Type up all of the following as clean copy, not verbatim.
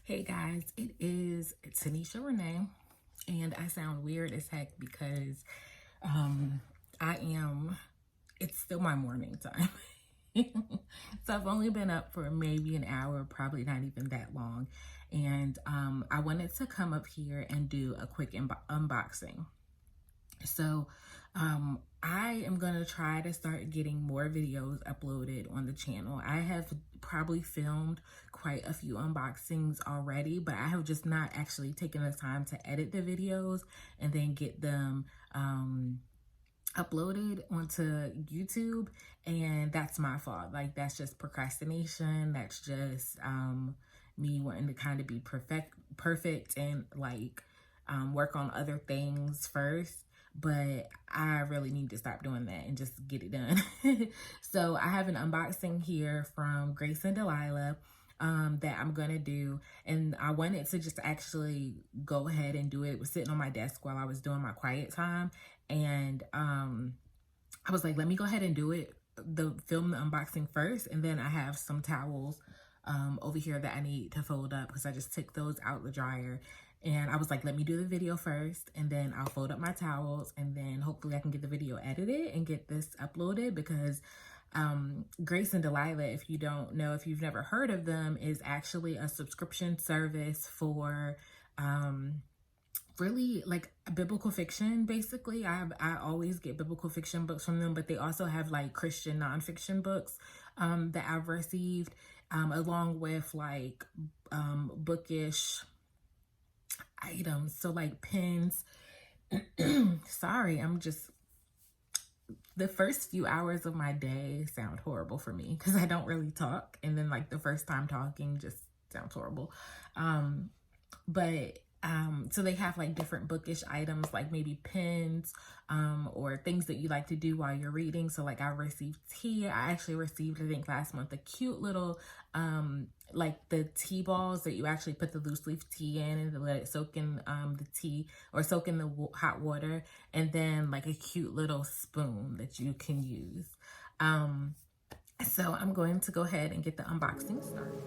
Hey guys, it is Tanisha Renee, and I sound weird as heck because um it's still my morning time. So I've only been up for maybe an hour, probably not even that long. And I wanted to come up here and do a quick unboxing. So I am going to try to start getting more videos uploaded on the channel. I have probably filmed quite a few unboxings already, but I have just not actually taken the time to edit the videos and then get them uploaded onto YouTube. And that's my fault. Like, that's just procrastination. That's just me wanting to kind of be perfect and like work on other things first. But I really need to stop doing that and just get it done. So I have an unboxing here from Grace and Delilah that I'm gonna do, and I wanted to just actually go ahead and do it. It was sitting on my desk while I was doing my quiet time, and I was like, let me go ahead and do it, film the unboxing first, and then I have some towels over here that I need to fold up because I just took those out the dryer. And I was like, let me do the video first, and then I'll fold up my towels, and then hopefully I can get the video edited and get this uploaded, because Grace and Delilah, if you don't know, if you've never heard of them, is actually a subscription service for really like biblical fiction. Basically, I always get biblical fiction books from them, but they also have like Christian nonfiction books that I've received, along with like bookish items, so like pens. Sorry, the first few hours of my day sound horrible for me because I don't really talk, and then like the first time talking just sounds horrible. But so they have like different bookish items, like maybe pens, or things that you like to do while you're reading. So like I received tea. I actually received, I think last month, a cute little, like the tea balls that you actually put the loose leaf tea in and let it soak in the tea, or soak in the hot water, and then like a cute little spoon that you can use. So I'm going to go ahead and get the unboxing started.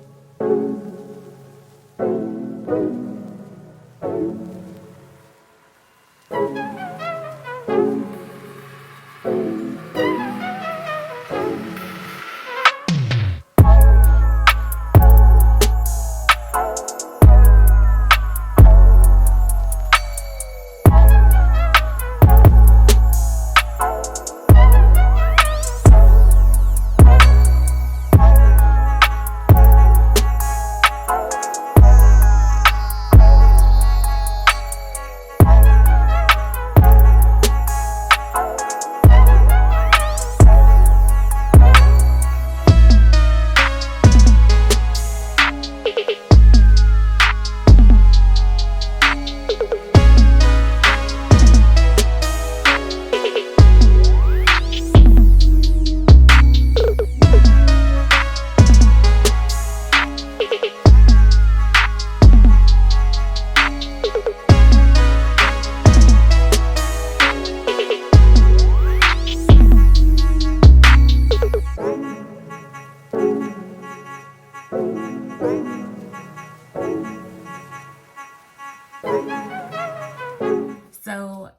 So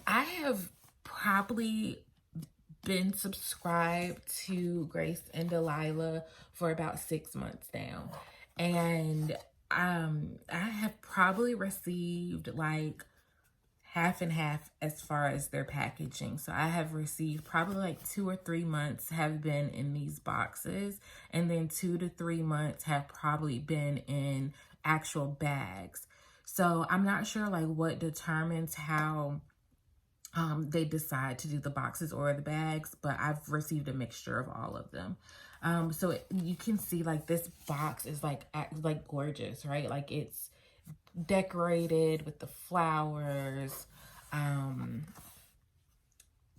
I have probably been subscribed to Grace and Delilah for about 6 months now. And I have probably received like half and half as far as their packaging. So I have received probably like 2 or 3 months have been in these boxes, and then 2 to 3 months have probably been in actual bags. So I'm not sure like what determines how they decide to do the boxes or the bags, but I've received a mixture of all of them. So you can see like this box is like gorgeous, right? Like it's decorated with the flowers.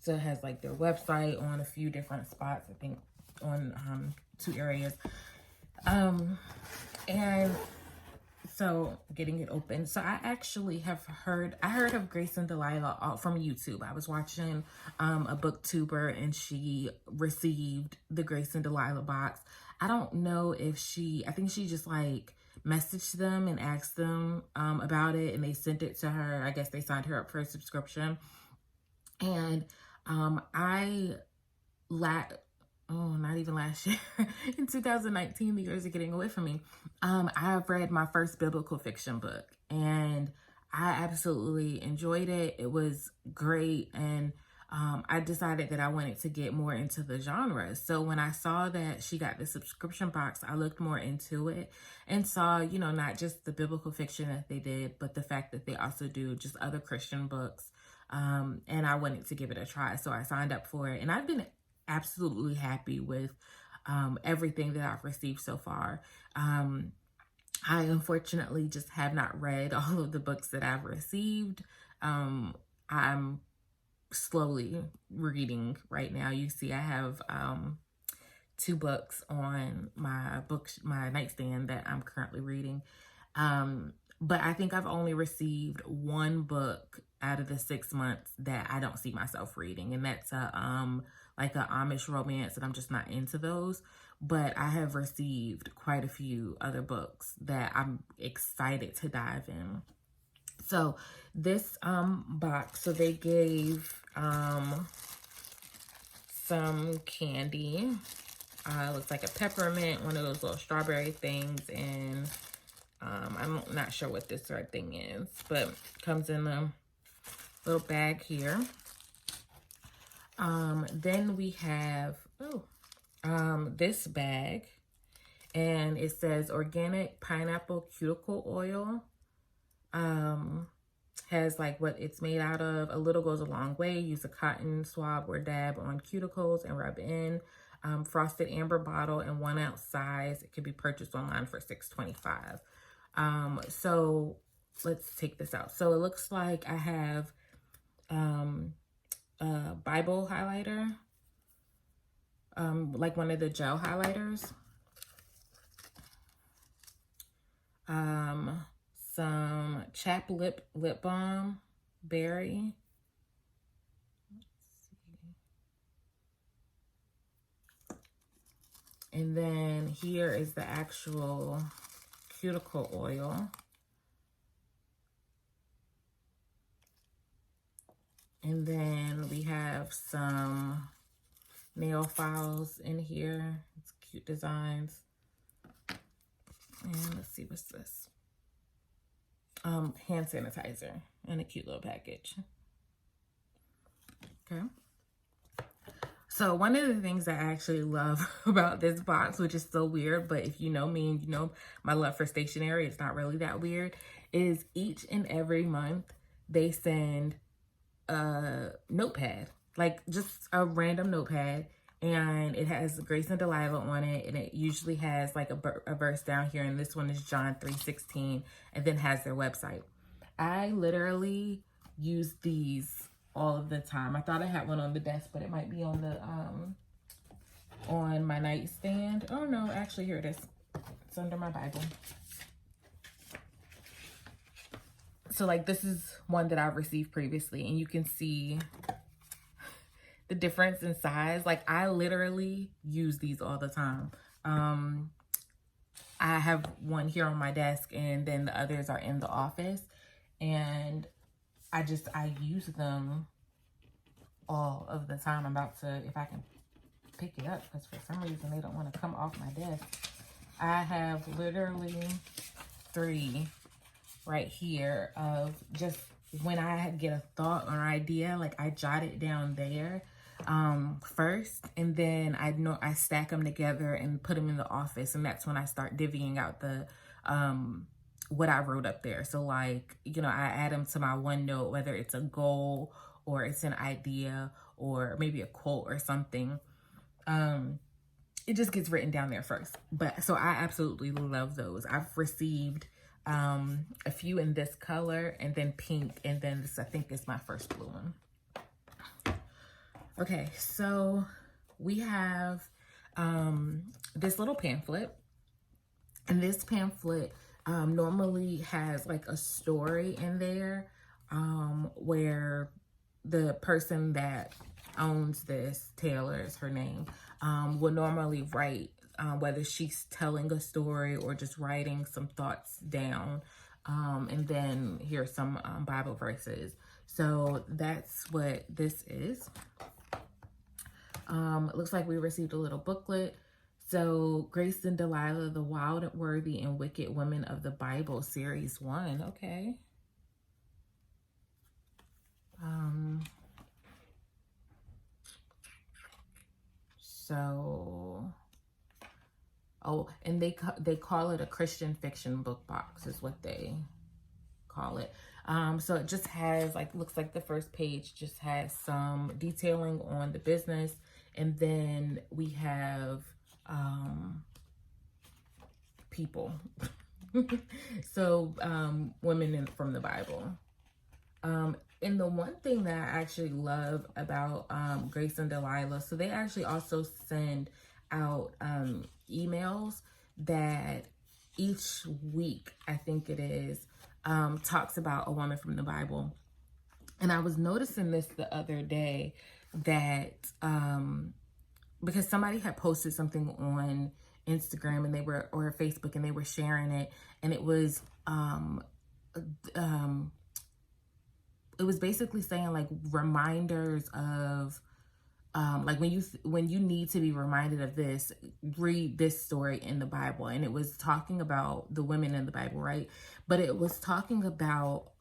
So it has like their website on a few different spots, I think on 2 areas. And so getting it open. So I actually heard of Grace and Delilah from YouTube. I was watching a booktuber, and she received the Grace and Delilah box. I don't know if I think she just like messaged them and asked them about it, and they sent it to her. I guess they signed her up for a subscription. And I not even last year, in 2019, the years are getting away from me. I've read my first biblical fiction book, and I absolutely enjoyed it. It was great, and I decided that I wanted to get more into the genre. So when I saw that she got the subscription box, I looked more into it and saw, you know, not just the biblical fiction that they did, but the fact that they also do just other Christian books. And I wanted to give it a try. So I signed up for it, and I've been absolutely happy with everything that I've received so far. I unfortunately just have not read all of the books that I've received. I'm slowly reading right now. You see, I have 2 books on my nightstand that I'm currently reading. But I think I've only received 1 book out of the 6 months that I don't see myself reading, and that's like an Amish romance, and I'm just not into those. But I have received quite a few other books that I'm excited to dive in. So this box, so they gave some candy. Looks like a peppermint, one of those little strawberry things, and I'm not sure what this red thing is, but comes in a little bag here. Then we have this bag, and it says organic pineapple cuticle oil. Has like what it's made out of. A little goes a long way. Use a cotton swab or dab on cuticles and rub in. Frosted amber bottle and 1 ounce size. It can be purchased online for $6.25. So let's take this out. So it looks like I have a Bible highlighter, like one of the gel highlighters. Some chap lip balm, berry. Let's see. And then here is the actual cuticle oil. And then we have some nail files in here. It's cute designs. And let's see, what's this? Hand sanitizer in a cute little package. Okay. So one of the things I actually love about this box, which is so weird, but if you know me and you know my love for stationery, it's not really that weird, is each and every month they send a notepad, like just a random notepad, and it has Grace and Delilah on it, and it usually has like a verse down here, and this one is John 3:16, and then has their website. I literally use these all of the time. I thought I had one on the desk, but it might be on the on my nightstand. Oh no, actually here it is. It's under my Bible. So like this is one that I've received previously, and you can see the difference in size. Like I literally use these all the time. I have one here on my desk, and then the others are in the office, and I use them all of the time. I'm about to, if I can pick it up, because for some reason they don't want to come off my desk. I have literally 3 right here of just when I get a thought or idea, like I jot it down there first, and then I stack them together and put them in the office, and that's when I start divvying out the what I wrote up there. So like, you know, I add them to my OneNote, whether it's a goal or it's an idea or maybe a quote or something. It just gets written down there first. But so I absolutely love those. I've received a few in this color, and then pink, and then this I think is my first blue one. Okay, so we have this little pamphlet, and this pamphlet normally has like a story in there where the person that owns this, Taylor is her name, will normally write whether she's telling a story or just writing some thoughts down. And then here's some Bible verses. So that's what this is. It looks like we received a little booklet. So Grace and Delilah, the Wild, Worthy, and Wicked Women of the Bible, Series 1. Okay. So, oh, and they call it a Christian fiction book box is what they call it. So it just has, like, looks like the first page just has some detailing on the business. And then we have people. So women from the Bible. And the one thing that I actually love about Grace and Delilah, so they actually also send out emails that each week, I think it is, talks about a woman from the Bible. And I was noticing this the other day that because somebody had posted something on Instagram and or Facebook, and they were sharing it, and it was basically saying, like, reminders of like when you need to be reminded of this, read this story in the Bible. And it was talking about the women in the Bible, right? But it was talking about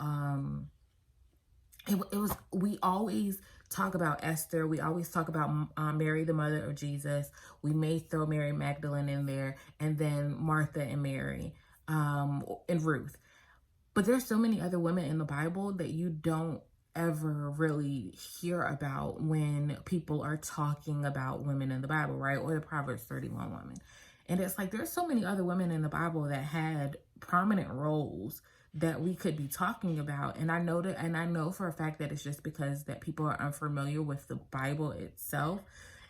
we always talk about Esther. We always talk about Mary, the mother of Jesus. We may throw Mary Magdalene in there, and then Martha and Mary, and Ruth. But there's so many other women in the Bible that you don't ever really hear about when people are talking about women in the Bible, right? Or the Proverbs 31 woman. And it's like, there's so many other women in the Bible that had prominent roles that we could be talking about. And I know for a fact that it's just because that people are unfamiliar with the Bible itself,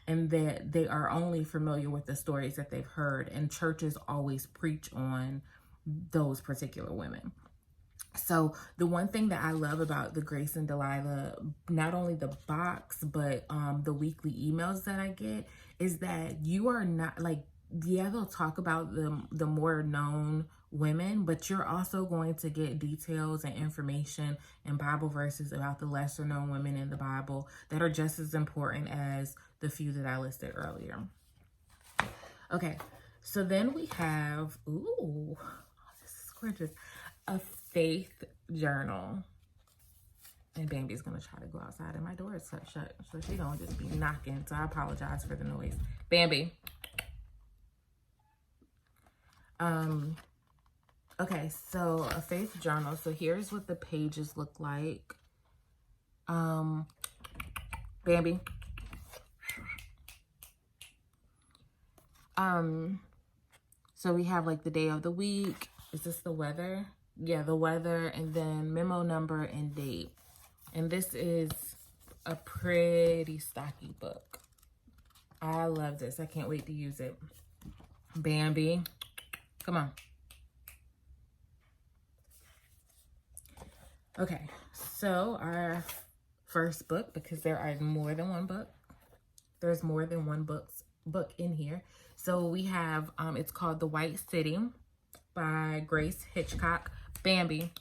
and that they are only familiar with the stories that they've heard. And churches always preach on those particular women. So the one thing that I love about the Grace and Delilah, not only the box, but the weekly emails that I get, is that you are not, like, yeah, they'll talk about the more known women, but you're also going to get details and information and Bible verses about the lesser known women in the Bible that are just as important as the few that I listed earlier. Okay, so then we have, ooh, this is gorgeous, a faith journal. And Bambi's gonna try to go outside, and my door is shut, so she gonna just be knocking. So I apologize for the noise. Bambi. Okay, so a faith journal. So here's what the pages look like. Bambi. So we have, like, the day of the week. Is this the weather? Yeah, the weather, and then memo number and date. And this is a pretty stocky book. I love this. I can't wait to use it. Bambi, come on. Okay, so our first book, because there are more than one book. There's more than one book in here. So we have, it's called The White City by Grace Hitchcock. Bambi.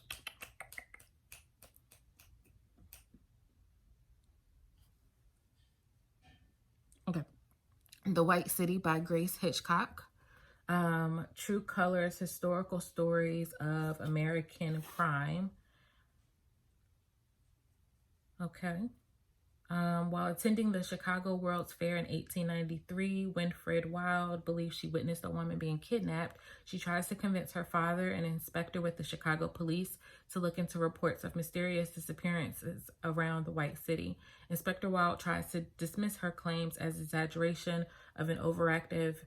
Okay. The White City by Grace Hitchcock. True Colors, Historical Stories of American Crime. Okay. While attending the Chicago World's Fair in 1893, Winifred Wild believes she witnessed a woman being kidnapped. She tries to convince her father, an inspector with the Chicago police, to look into reports of mysterious disappearances around the White City. Inspector Wild tries to dismiss her claims as exaggeration of an overactive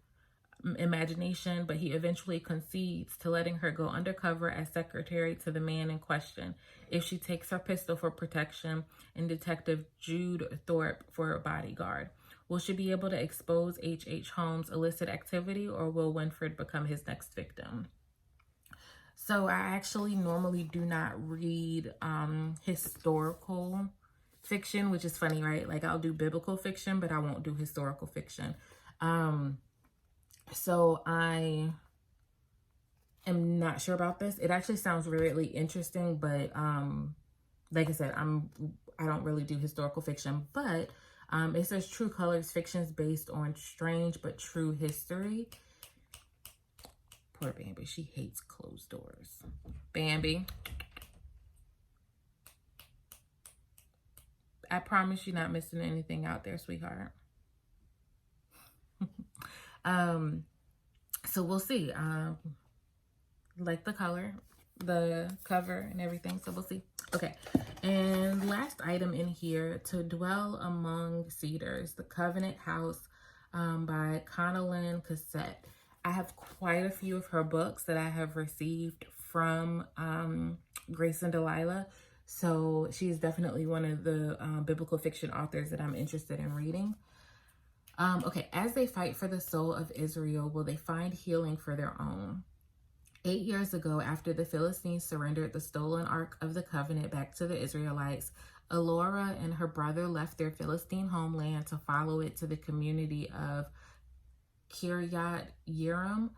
imagination, but he eventually concedes to letting her go undercover as secretary to the man in question if she takes her pistol for protection and Detective Jude Thorpe for a bodyguard. Will she be able to expose H.H. Holmes' illicit activity, or will Winfred become his next victim? So I actually normally do not read historical fiction, which is funny, right? Like, I'll do biblical fiction, but I won't do historical fiction. So I am not sure about this. It actually sounds really interesting, but like I said, I don't really do historical fiction, but it says True Colors fictions based on strange but true history. Poor Bambi, she hates closed doors. Bambi, I promise you're not missing anything out there, sweetheart. So we'll see. Like the color, the cover and everything, so we'll see. Okay, and last item in here, To Dwell Among Cedars, The Covenant House by Connellan Cassette. I have quite a few of her books that I have received from Grace and Delilah, so she's definitely one of the biblical fiction authors that I'm interested in reading. Okay, as they fight for the soul of Israel, will they find healing for their own? 8 years ago, after the Philistines surrendered the stolen Ark of the Covenant back to the Israelites, Elora and her brother left their Philistine homeland to follow it to the community of Kiryat Yearim.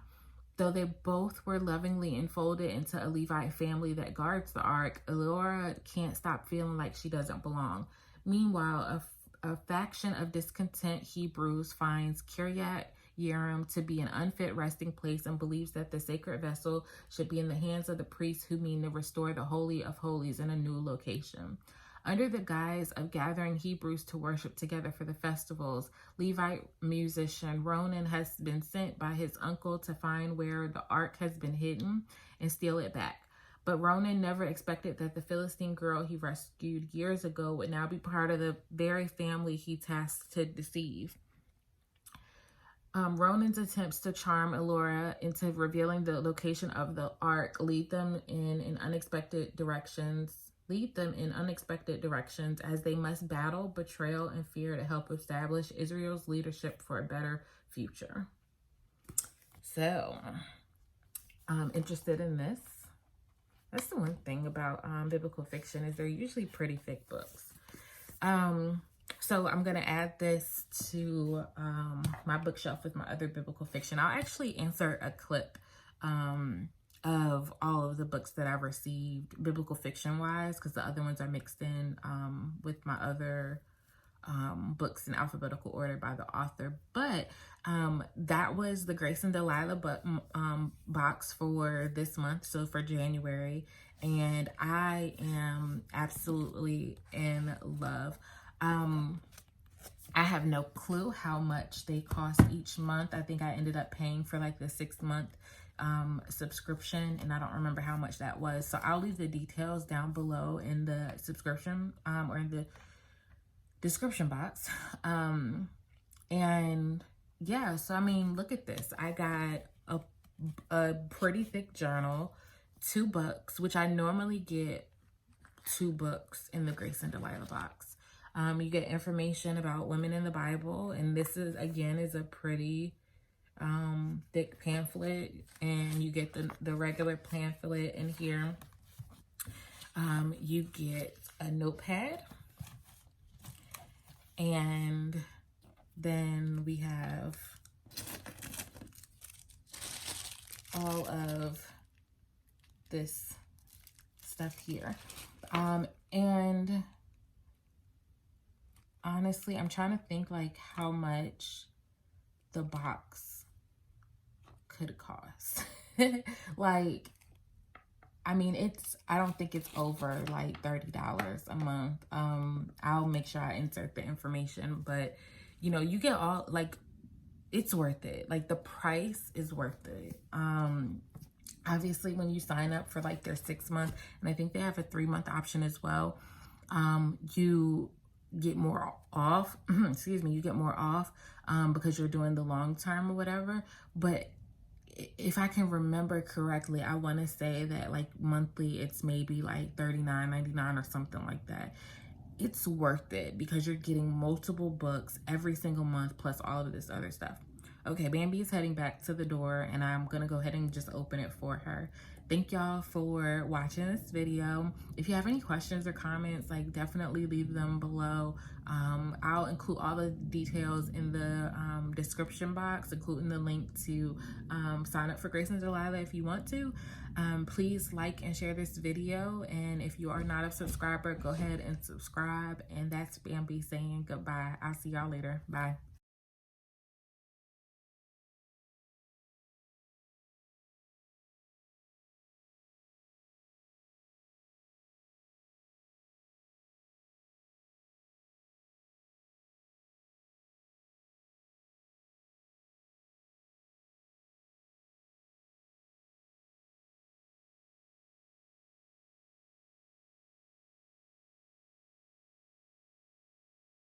Though they both were lovingly enfolded into a Levite family that guards the Ark, Elora can't stop feeling like she doesn't belong. Meanwhile, a faction of discontent Hebrews finds Kiryat Yearim to be an unfit resting place and believes that the sacred vessel should be in the hands of the priests who mean to restore the Holy of Holies in a new location. Under the guise of gathering Hebrews to worship together for the festivals, Levite musician Ronan has been sent by his uncle to find where the ark has been hidden and steal it back. But Ronan never expected that the Philistine girl he rescued years ago would now be part of the very family he tasked to deceive. Ronan's attempts to charm Elora into revealing the location of the ark lead them in unexpected directions as they must battle betrayal and fear to help establish Israel's leadership for a better future. So, I'm interested in this. That's the one thing about biblical fiction is they're usually pretty thick books. So I'm going to add this to my bookshelf with my other biblical fiction. I'll actually insert a clip of all of the books that I've received biblical fiction wise, because the other ones are mixed in with my other books in alphabetical order by the author. But that was the Grace and Delilah box for this month, so for January, and I am absolutely in love. I have no clue how much they cost each month. I think I ended up paying for like the 6-month subscription, and I don't remember how much that was. So I'll leave the details down below in the subscription or in the description box. And yeah, so I mean, look at this. I got a pretty thick journal, 2 books, which I normally get 2 books in the Grace and Delilah box. You get information about women in the Bible, and this is a pretty thick pamphlet, and you get the regular pamphlet in here. You get a notepad, and then we have all of this stuff here, and honestly, I'm trying to think like how much the box could cost. Like, I mean, I don't think it's over like $30 a month. I'll make sure I insert the information, but you know, you get all, like, it's worth it. Like, the price is worth it. Obviously when you sign up for like their 6-month, and I think they have a 3-month option as well, you get more off. Excuse me, you get more off because you're doing the long term or whatever. But if I can remember correctly, I want to say that like monthly it's maybe like $39.99 or something like that. It's worth it because you're getting multiple books every single month plus all of this other stuff. Okay, Bambi is heading back to the door, and I'm gonna go ahead and just open it for her. Thank y'all for watching this video. If you have any questions or comments, like, definitely leave them below. I'll include all the details in the description box, including the link to sign up for Grace and Delilah if you want to. Please like and share this video, and if you are not a subscriber, go ahead and subscribe. And that's Bambi saying goodbye. I'll see y'all later. Bye.